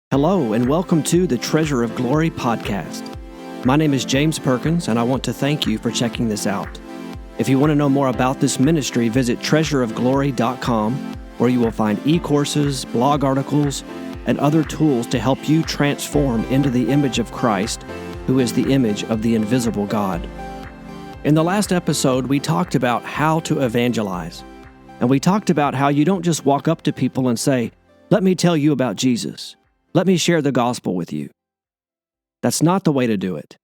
Hello, and welcome to the Treasure of Glory podcast. My name is James Perkins, and I want to thank you for checking this out. If you want to know more about this ministry, visit treasureofglory.com, where you will find e-courses, blog articles, and other tools to help you transform into the image of Christ, who is the image of the invisible God. In the last episode, we talked about how to evangelize, and we talked about how you don't just walk up to people and say, "Let me tell you about Jesus. Let me share the gospel with you." That's not the way to do it.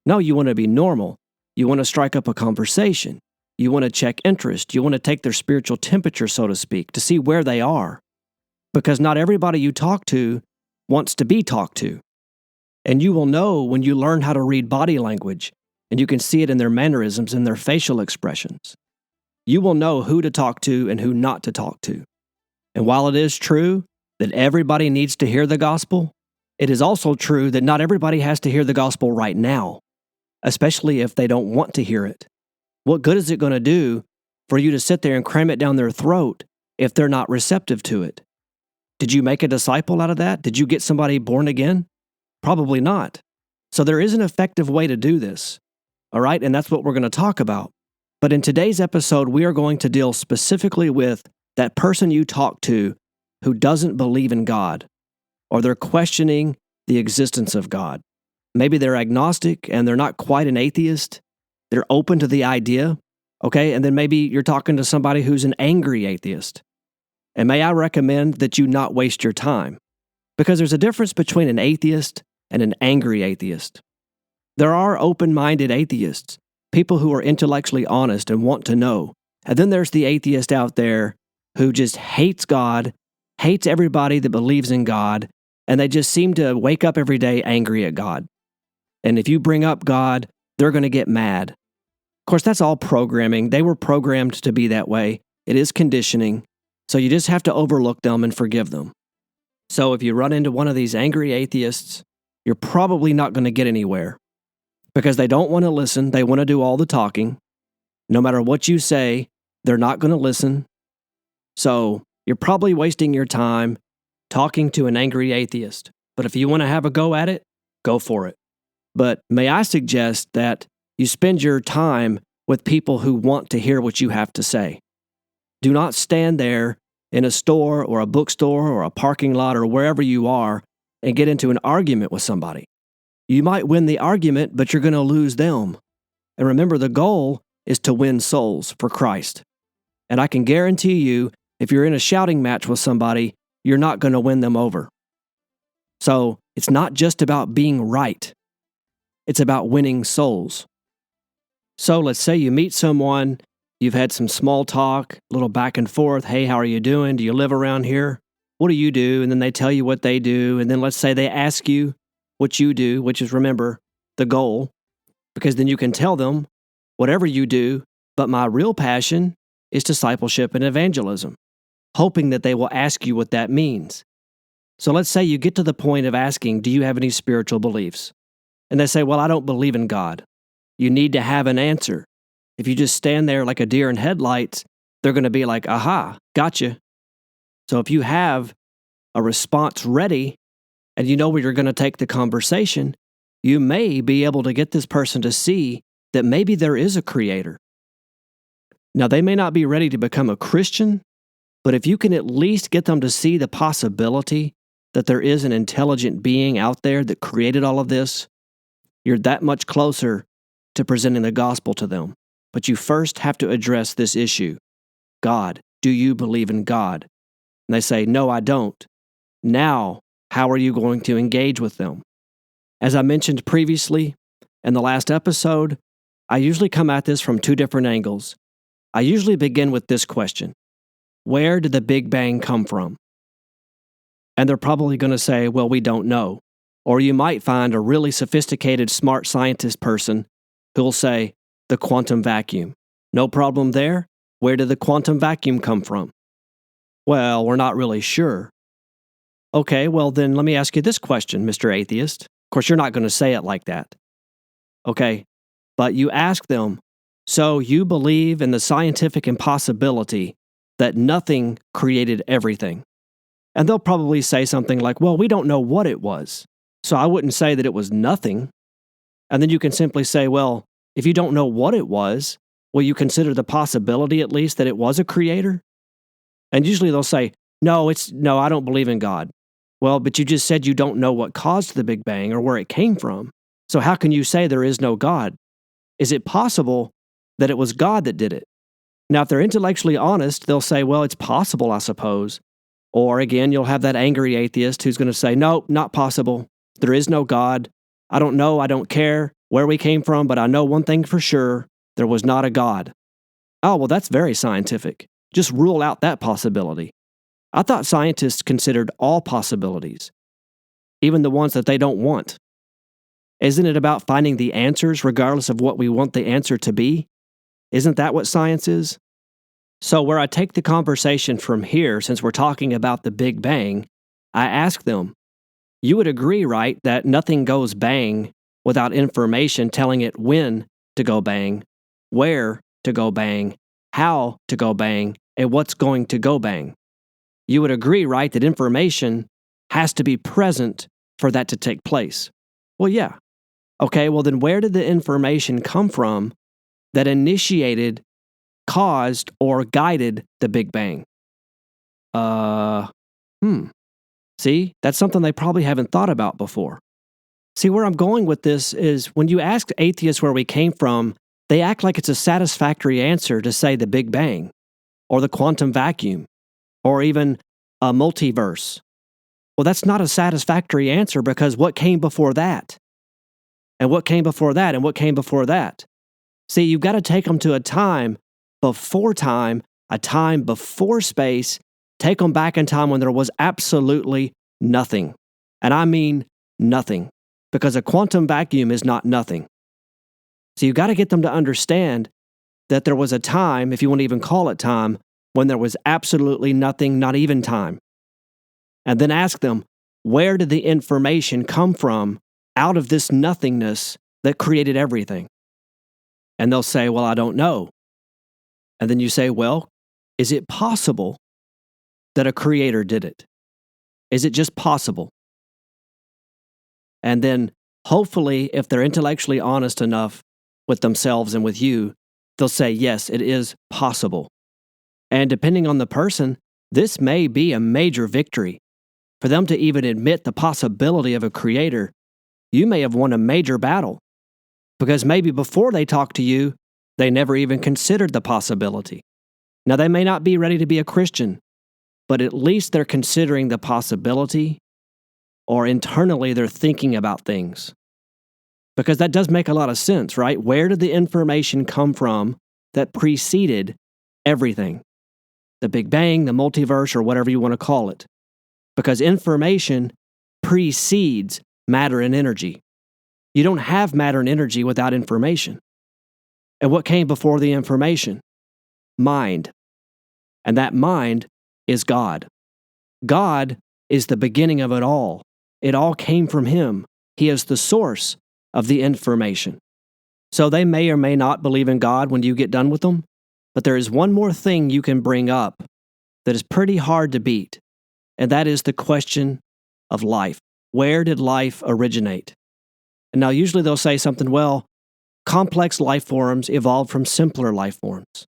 No, you want to be normal. You want to strike up a conversation. You want to check interest. You want to take their spiritual temperature, so to speak, to see where they are. Because not everybody you talk to wants to be talked to. And you will know when you learn how to read body language, and you can see it in their mannerisms and their facial expressions. You will know who to talk to and who not to talk to. And while it is true that everybody needs to hear the gospel, it is also true that not everybody has to hear the gospel right now, especially if they don't want to hear it. What good is it going to do for you to sit there and cram it down their throat if they're not receptive to it? Did you make a disciple out of that? Did you get somebody born again? Probably not. So there is an effective way to do this, all right? And that's what we're going to talk about. But in today's episode, we are going to deal specifically with that person you talk to who doesn't believe in God, or they're questioning the existence of God. Maybe they're agnostic and they're not quite an atheist. They're open to the idea, okay? And then maybe you're talking to somebody who's an angry atheist. And may I recommend that you not waste your time, because there's a difference between an atheist and an angry atheist. There are open-minded atheists, people who are intellectually honest and want to know. And then there's the atheist out there who just hates God, hates everybody that believes in God, and they just seem to wake up every day angry at God. And if you bring up God, they're going to get mad. Of course, that's all programming. They were programmed to be that way. It is conditioning. So you just have to overlook them and forgive them. So if you run into one of these angry atheists, you're probably not going to get anywhere, because they don't want to listen. They want to do all the talking. No matter what you say, they're not going to listen. So you're probably wasting your time talking to an angry atheist. But if you want to have a go at it, go for it. But may I suggest that you spend your time with people who want to hear what you have to say. Do not stand there in a store or a bookstore or a parking lot or wherever you are and get into an argument with somebody. You might win the argument, but you're going to lose them. And remember, the goal is to win souls for Christ. And I can guarantee you, if you're in a shouting match with somebody, you're not going to win them over. So it's not just about being right. It's about winning souls. So let's say you meet someone, you've had some small talk, a little back and forth. Hey, how are you doing? Do you live around here? What do you do? And then they tell you what they do. And then let's say they ask you what you do, which is, remember, the goal, because then you can tell them whatever you do, but my real passion is discipleship and evangelism, hoping that they will ask you what that means. So let's say you get to the point of asking, do you have any spiritual beliefs? And they say, well, I don't believe in God. You need to have an answer. If you just stand there like a deer in headlights, they're going to be like, aha, gotcha. So if you have a response ready and you know where you're going to take the conversation, you may be able to get this person to see that maybe there is a creator. Now, they may not be ready to become a Christian, but if you can at least get them to see the possibility that there is an intelligent being out there that created all of this, you're that much closer to presenting the gospel to them. But you first have to address this issue. God, do you believe in God? And they say, no, I don't. Now, how are you going to engage with them? As I mentioned previously in the last episode, I usually come at this from two different angles. I usually begin with this question: where did the Big Bang come from? And they're probably going to say, well, we don't know. Or you might find a really sophisticated, smart scientist person who'll say, the quantum vacuum. No problem there. Where did the quantum vacuum come from? Well, we're not really sure. Okay, well then let me ask you this question, Mr. Atheist. Of course, you're not going to say it like that. Okay, but you ask them, so you believe in the scientific impossibility that nothing created everything? And they'll probably say something like, well, we don't know what it was, so I wouldn't say that it was nothing. And then you can simply say, well, if you don't know what it was, will you consider the possibility at least that it was a creator? And usually they'll say, no, I don't believe in God. Well, but you just said you don't know what caused the Big Bang or where it came from. So how can you say there is no God? Is it possible that it was God that did it? Now, if they're intellectually honest, they'll say, well, it's possible, I suppose. Or again, you'll have that angry atheist who's going to say, no, not possible. There is no God. I don't know. I don't care where we came from, but I know one thing for sure. There was not a God. Oh, well, that's very scientific. Just rule out that possibility. I thought scientists considered all possibilities, even the ones that they don't want. Isn't it about finding the answers regardless of what we want the answer to be? Isn't that what science is? So where I take the conversation from here, since we're talking about the Big Bang, I ask them, you would agree, right, that nothing goes bang without information telling it when to go bang, where to go bang, how to go bang, and what's going to go bang. You would agree, right, that information has to be present for that to take place. Well, yeah. Okay, well then where did the information come from that initiated, caused, or guided the Big Bang? See, that's something they probably haven't thought about before. See, where I'm going with this is when you ask atheists where we came from, they act like it's a satisfactory answer to say the Big Bang, or the quantum vacuum, or even a multiverse. Well, that's not a satisfactory answer because what came before that? And what came before that? And what came before that? See, you've got to take them to a time before time, a time before space, take them back in time when there was absolutely nothing. And I mean nothing, because a quantum vacuum is not nothing. So you've got to get them to understand that there was a time, if you want to even call it time, when there was absolutely nothing, not even time. And then ask them, where did the information come from out of this nothingness that created everything? And they'll say, well, I don't know. And then you say, well, is it possible that a creator did it? Is it just possible? And then hopefully, if they're intellectually honest enough with themselves and with you, they'll say, yes, it is possible. And depending on the person, this may be a major victory. For them to even admit the possibility of a creator, you may have won a major battle. Because maybe before they talk to you, they never even considered the possibility. Now, they may not be ready to be a Christian, but at least they're considering the possibility, or internally they're thinking about things. Because that does make a lot of sense, right? Where did the information come from that preceded everything? The Big Bang, the multiverse, or whatever you want to call it. Because information precedes matter and energy. You don't have matter and energy without information. And what came before the information? Mind. And that mind is God. God is the beginning of it all. It all came from Him. He is the source of the information. So they may or may not believe in God when you get done with them, but there is one more thing you can bring up that is pretty hard to beat, and that is the question of life. Where did life originate? And now usually they'll say something, well, complex life forms evolved from simpler life forms.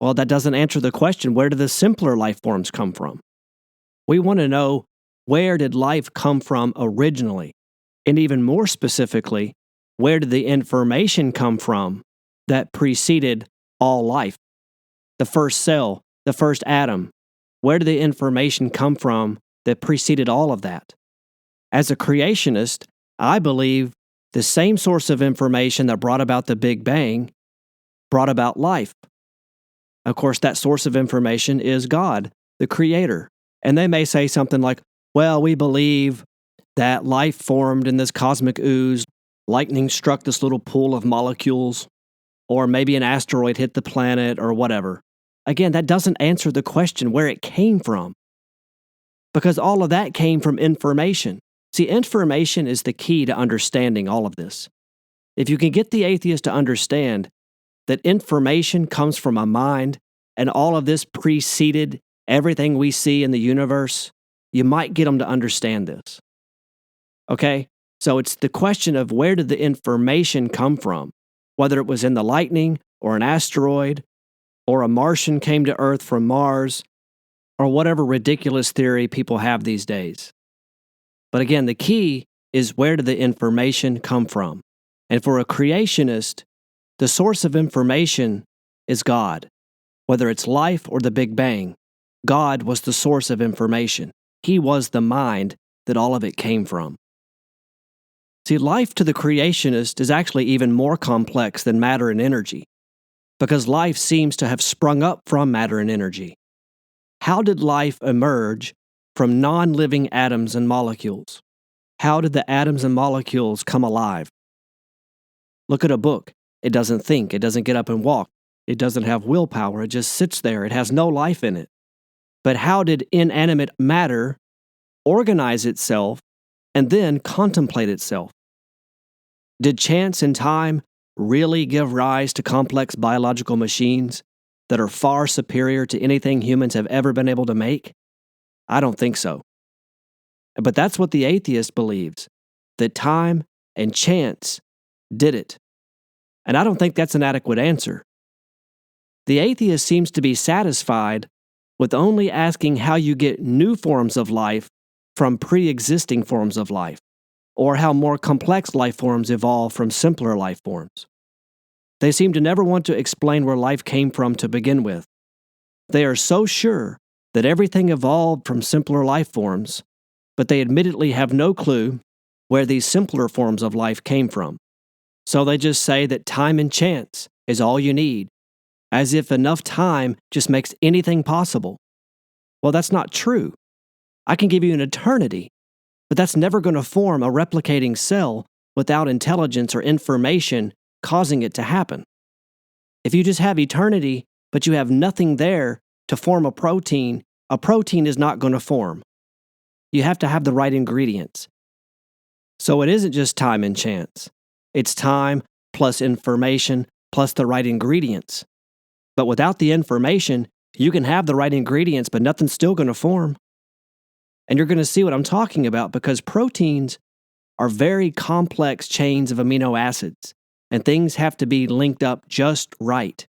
Well, that doesn't answer the question, where did the simpler life forms come from? We want to know, where did life come from originally? And even more specifically, where did the information come from that preceded all life? The first cell, the first atom. Where did the information come from that preceded all of that? As a creationist, I believe the same source of information that brought about the Big Bang brought about life. Of course, that source of information is God, the Creator. And they may say something like, well, we believe that life formed in this cosmic ooze, lightning struck this little pool of molecules, or maybe an asteroid hit the planet, or whatever. Again, that doesn't answer the question where it came from, because all of that came from information. See, information is the key to understanding all of this. If you can get the atheist to understand that information comes from a mind, and all of this preceded everything we see in the universe, you might get them to understand this. Okay? So it's the question of where did the information come from? Whether it was in the lightning or an asteroid or a Martian came to Earth from Mars or whatever ridiculous theory people have these days. But again, the key is where did the information come from? And for a creationist, the source of information is God. Whether it's life or the Big Bang, God was the source of information. He was the mind that all of it came from. See, life to the creationist is actually even more complex than matter and energy, because life seems to have sprung up from matter and energy. How did life emerge from non-living atoms and molecules? How did the atoms and molecules come alive? Look at a book. It doesn't think. It doesn't get up and walk. It doesn't have willpower. It just sits there. It has no life in it. But how did inanimate matter organize itself and then contemplate itself? Did chance and time really give rise to complex biological machines that are far superior to anything humans have ever been able to make? I don't think so. But that's what the atheist believes, that time and chance did it. And I don't think that's an adequate answer. The atheist seems to be satisfied with only asking how you get new forms of life from pre-existing forms of life, or how more complex life forms evolve from simpler life forms. They seem to never want to explain where life came from to begin with. They are so sure that everything evolved from simpler life forms, but they admittedly have no clue where these simpler forms of life came from. So they just say that time and chance is all you need, as if enough time just makes anything possible. Well, that's not true. I can give you an eternity, but that's never going to form a replicating cell without intelligence or information causing it to happen. If you just have eternity, but you have nothing there to form a protein is not going to form. You have to have the right ingredients. So it isn't just time and chance. It's time plus information plus the right ingredients. But without the information, you can have the right ingredients, but nothing's still going to form. And you're going to see what I'm talking about, because proteins are very complex chains of amino acids, and things have to be linked up just right.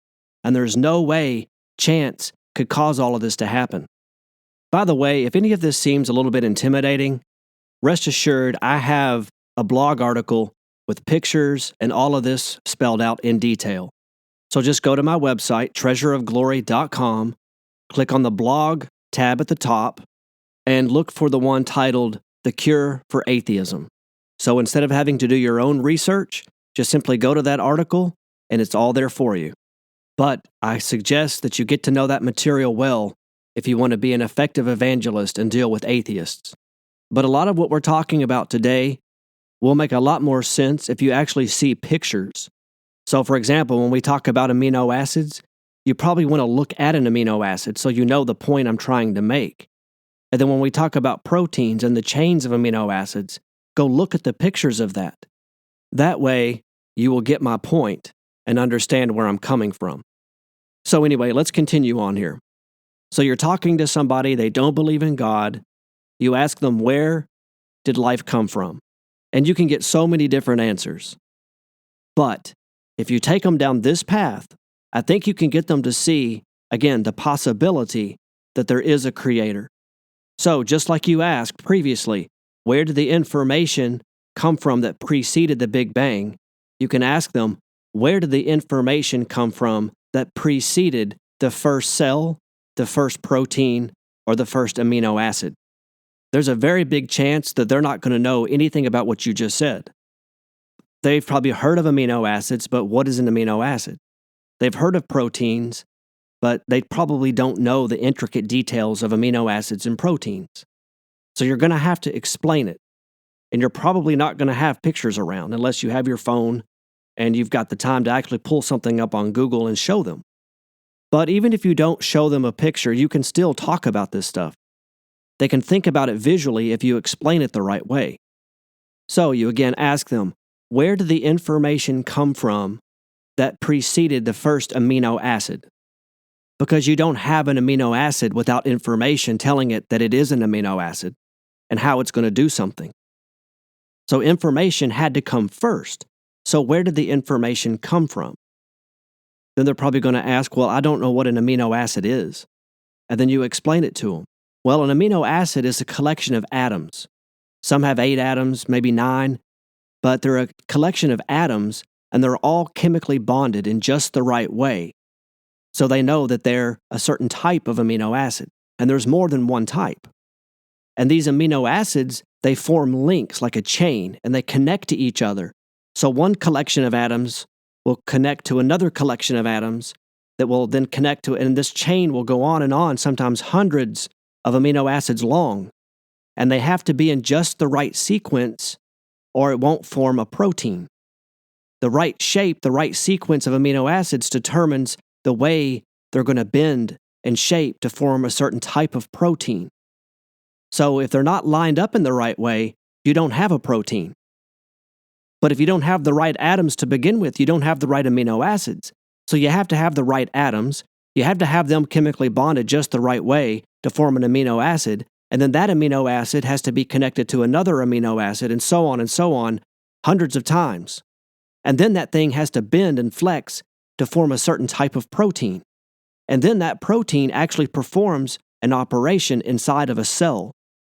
And there's no way chance could cause all of this to happen. By the way, if any of this seems a little bit intimidating, rest assured I have a blog article with pictures and all of this spelled out in detail. So just go to my website, treasureofglory.com, click on the blog tab at the top, and look for the one titled The Cure for Atheism. So instead of having to do your own research, just simply go to that article and it's all there for you. But I suggest that you get to know that material well if you want to be an effective evangelist and deal with atheists. But a lot of what we're talking about today will make a lot more sense if you actually see pictures. So for example, when we talk about amino acids, you probably want to look at an amino acid so you know the point I'm trying to make. And then when we talk about proteins and the chains of amino acids, go look at the pictures of that. That way, you will get my point and understand where I'm coming from. So anyway, let's continue on here. So you're talking to somebody, they don't believe in God. You ask them, where did life come from? And you can get so many different answers. But if you take them down this path, I think you can get them to see, again, the possibility that there is a creator. So just like you asked previously, where did the information come from that preceded the Big Bang? You can ask them, where did the information come from that preceded the first cell, the first protein, or the first amino acid? There's a very big chance that they're not going to know anything about what you just said. They've probably heard of amino acids, but what is an amino acid? They've heard of proteins, but they probably don't know the intricate details of amino acids and proteins. So you're going to have to explain it. And you're probably not going to have pictures around unless you have your phone and you've got the time to actually pull something up on Google and show them. But even if you don't show them a picture, you can still talk about this stuff. They can think about it visually if you explain it the right way. So you again ask them, where did the information come from that preceded the first amino acid? because you don't have an amino acid without information telling it that it is an amino acid and how it's going to do something. So information had to come first. So where did the information come from? Then they're probably going to ask, well, I don't know what an amino acid is. And then you explain it to them. Well, an amino acid is a collection of atoms. Some have 8 atoms, maybe 9, but they're a collection of atoms, and they're all chemically bonded in just the right way. So they know that they're a certain type of amino acid, and there's more than one type. And these amino acids, they form links like a chain, and they connect to each other. So one collection of atoms will connect to another collection of atoms that will then connect to it, and this chain will go on, sometimes hundreds of amino acids long. And they have to be in just the right sequence, or it won't form a protein. The right shape, the right sequence of amino acids determines the way they're going to bend and shape to form a certain type of protein. So if they're not lined up in the right way, you don't have a protein. But if you don't have the right atoms to begin with, you don't have the right amino acids. So you have to have the right atoms. You have to have them chemically bonded just the right way to form an amino acid. And then that amino acid has to be connected to another amino acid, and so on, hundreds of times. And then that thing has to bend and flex to form a certain type of protein. And then that protein actually performs an operation inside of a cell,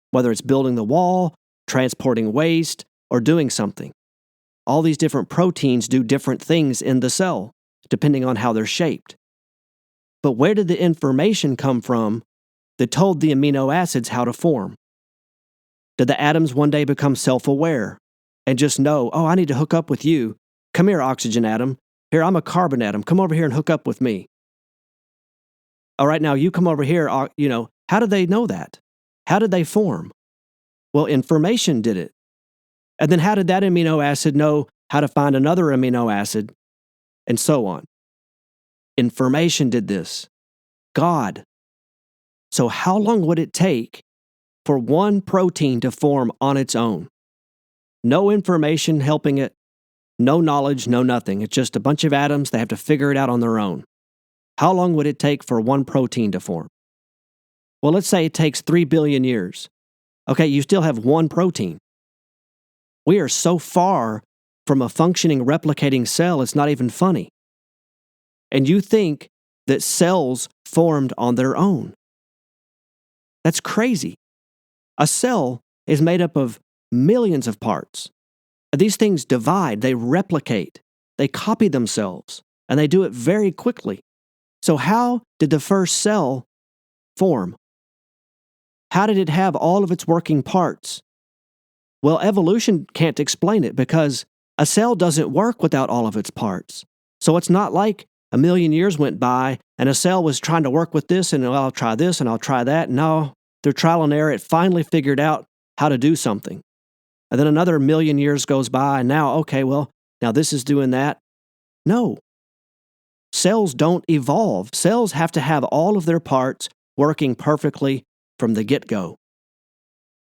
whether it's building the wall, transporting waste, or doing something. All these different proteins do different things in the cell, depending on how they're shaped. But where did the information come from that told the amino acids how to form? Did the atoms one day become self-aware and just know, oh, I need to hook up with you. Come here, oxygen atom. Here, I'm a carbon atom. Come over here and hook up with me. All right, now you come over here. How did they know that? How did they form? Well, information did it. And then how did that amino acid know how to find another amino acid? And so on. Information did this. God. So how long would it take for one protein to form on its own? No information helping it, no knowledge, no nothing. It's just a bunch of atoms. They have to figure it out on their own. How long would it take for one protein to form? Well, let's say it takes 3 billion years. Okay, you still have one protein. We are so far from a functioning, replicating cell, it's not even funny. And you think that cells formed on their own. That's crazy. A cell is made up of millions of parts. These things divide, they replicate, they copy themselves, and they do it very quickly. So how did the first cell form? How did it have all of its working parts? Well, evolution can't explain it because a cell doesn't work without all of its parts. So it's not like a million years went by and a cell was trying to work with this and I'll try this and I'll try that. No, through trial and error, it finally figured out how to do something. And then another million years goes by and now this is doing that. No. Cells don't evolve. Cells have to have all of their parts working perfectly from the get-go.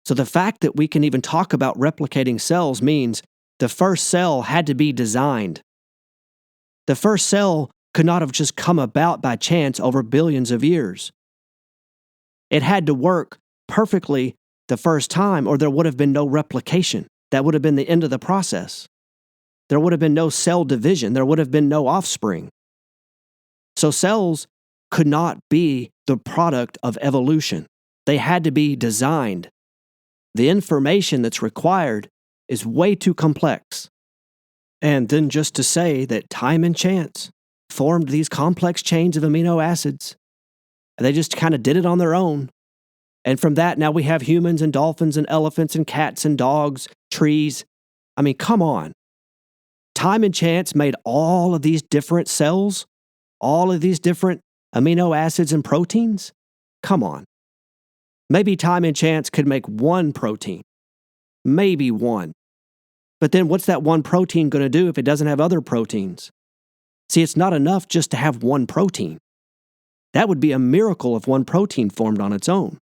So the fact that we can even talk about replicating cells means the first cell had to be designed. The first cell could not have just come about by chance over billions of years. It had to work perfectly the first time, or there would have been no replication. That would have been the end of the process. There would have been no cell division. There would have been no offspring. So cells could not be the product of evolution. They had to be designed. The information that's required is way too complex. And then just to say that time and chance formed these complex chains of amino acids, and they just kind of did it on their own. And from that, now we have humans and dolphins and elephants and cats and dogs, trees. I mean, come on. Time and chance made all of these different cells, all of these different amino acids and proteins? Come on. Maybe time and chance could make one protein. Maybe one. But then what's that one protein going to do if it doesn't have other proteins? See, it's not enough just to have one protein. That would be a miracle if one protein formed on its own.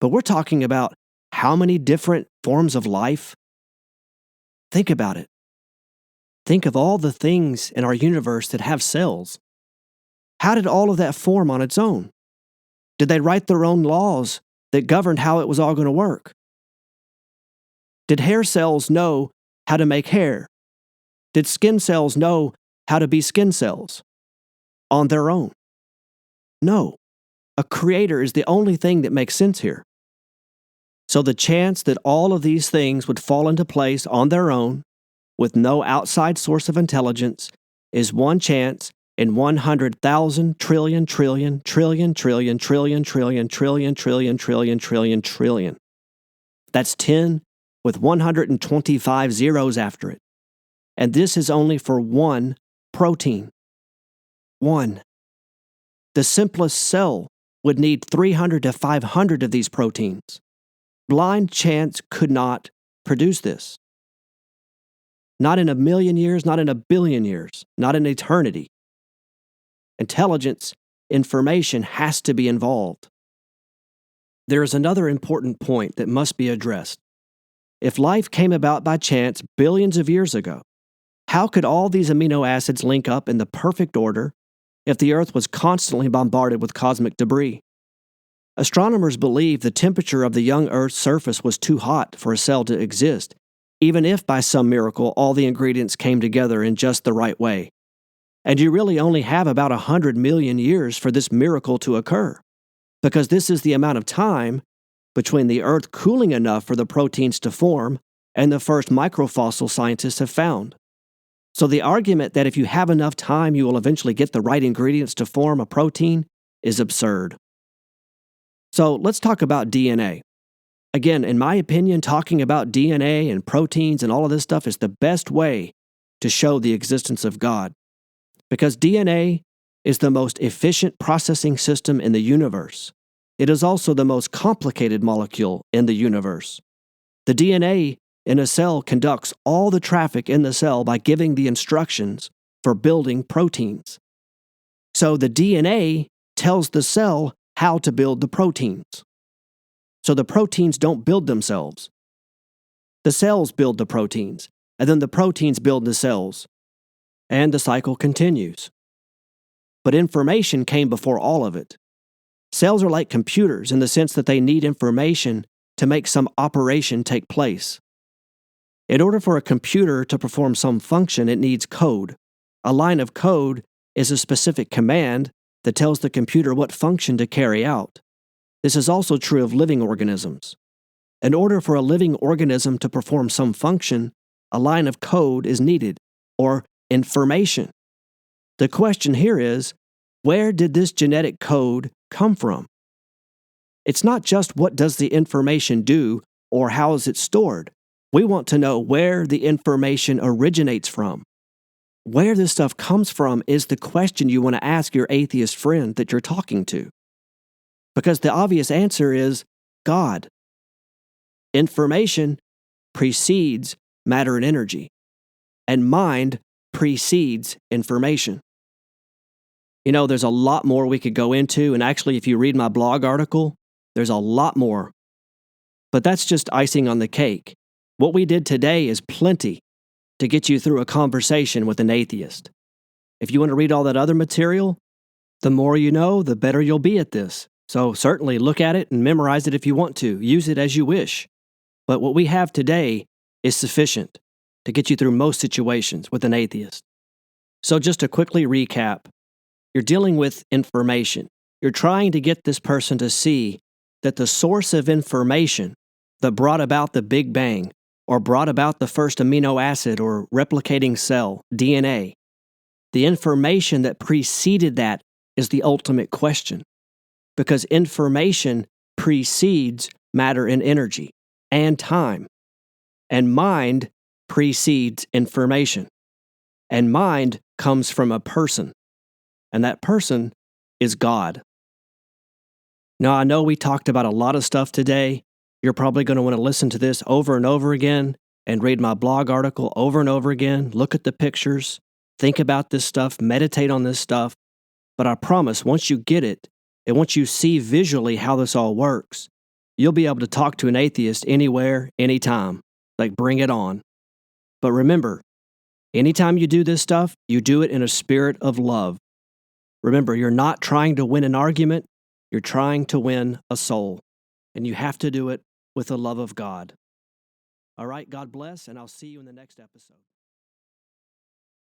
But we're talking about how many different forms of life? Think about it. Think of all the things in our universe that have cells. How did all of that form on its own? Did they write their own laws that governed how it was all going to work? Did hair cells know how to make hair? Did skin cells know how to be skin cells on their own? No. A creator is the only thing that makes sense here. So the chance that all of these things would fall into place on their own with no outside source of intelligence is one chance in 100,000 trillion trillion trillion trillion trillion trillion trillion trillion trillion trillion trillion. That's 10 with 125 zeros after it. And this is only for one protein. One. The simplest cell would need 300 to 500 of these proteins. Blind chance could not produce this. Not in a million years, not in a billion years, not in eternity. Intelligence, information has to be involved. There is another important point that must be addressed. If life came about by chance billions of years ago, how could all these amino acids link up in the perfect order if the Earth was constantly bombarded with cosmic debris? Astronomers believe the temperature of the young Earth's surface was too hot for a cell to exist, even if by some miracle all the ingredients came together in just the right way. And you really only have about 100 million years for this miracle to occur, because this is the amount of time between the Earth cooling enough for the proteins to form and the first microfossil scientists have found. So the argument that if you have enough time you will eventually get the right ingredients to form a protein is absurd. So let's talk about DNA. Again, in my opinion, talking about DNA and proteins and all of this stuff is the best way to show the existence of God. Because DNA is the most efficient processing system in the universe. It is also the most complicated molecule in the universe. The DNA in a cell conducts all the traffic in the cell by giving the instructions for building proteins. So the DNA tells the cell how to build the proteins. So the proteins don't build themselves. The cells build the proteins, and then the proteins build the cells. And the cycle continues. But information came before all of it. Cells are like computers in the sense that they need information to make some operation take place. In order for a computer to perform some function, it needs code. A line of code is a specific command that tells the computer what function to carry out. This is also true of living organisms. In order for a living organism to perform some function, a line of code is needed, or information. The question here is, where did this genetic code come from? It's not just what does the information do or how is it stored. We want to know where the information originates from. Where this stuff comes from is the question you want to ask your atheist friend that you're talking to. Because the obvious answer is God. Information precedes matter and energy, and mind precedes information. You know, there's a lot more we could go into, and actually, if you read my blog article, there's a lot more. But that's just icing on the cake. What we did today is plenty to get you through a conversation with an atheist. If you want to read all that other material, the more you know, the better you'll be at this. So certainly look at it and memorize it if you want to. Use it as you wish. But what we have today is sufficient to get you through most situations with an atheist. So just to quickly recap, you're dealing with information. You're trying to get this person to see that the source of information that brought about the Big Bang or brought about the first amino acid or replicating cell, DNA, the information that preceded that is the ultimate question. Because information precedes matter and energy and time. And mind precedes information. And mind comes from a person. And that person is God. Now, I know we talked about a lot of stuff today. You're probably going to want to listen to this over and over again and read my blog article over and over again. Look at the pictures. Think about this stuff. Meditate on this stuff. But I promise, once you get it, and once you see visually how this all works, you'll be able to talk to an atheist anywhere, anytime. Like, bring it on. But remember, anytime you do this stuff, you do it in a spirit of love. Remember, you're not trying to win an argument, you're trying to win a soul. And you have to do it with the love of God. All right, God bless, and I'll see you in the next episode.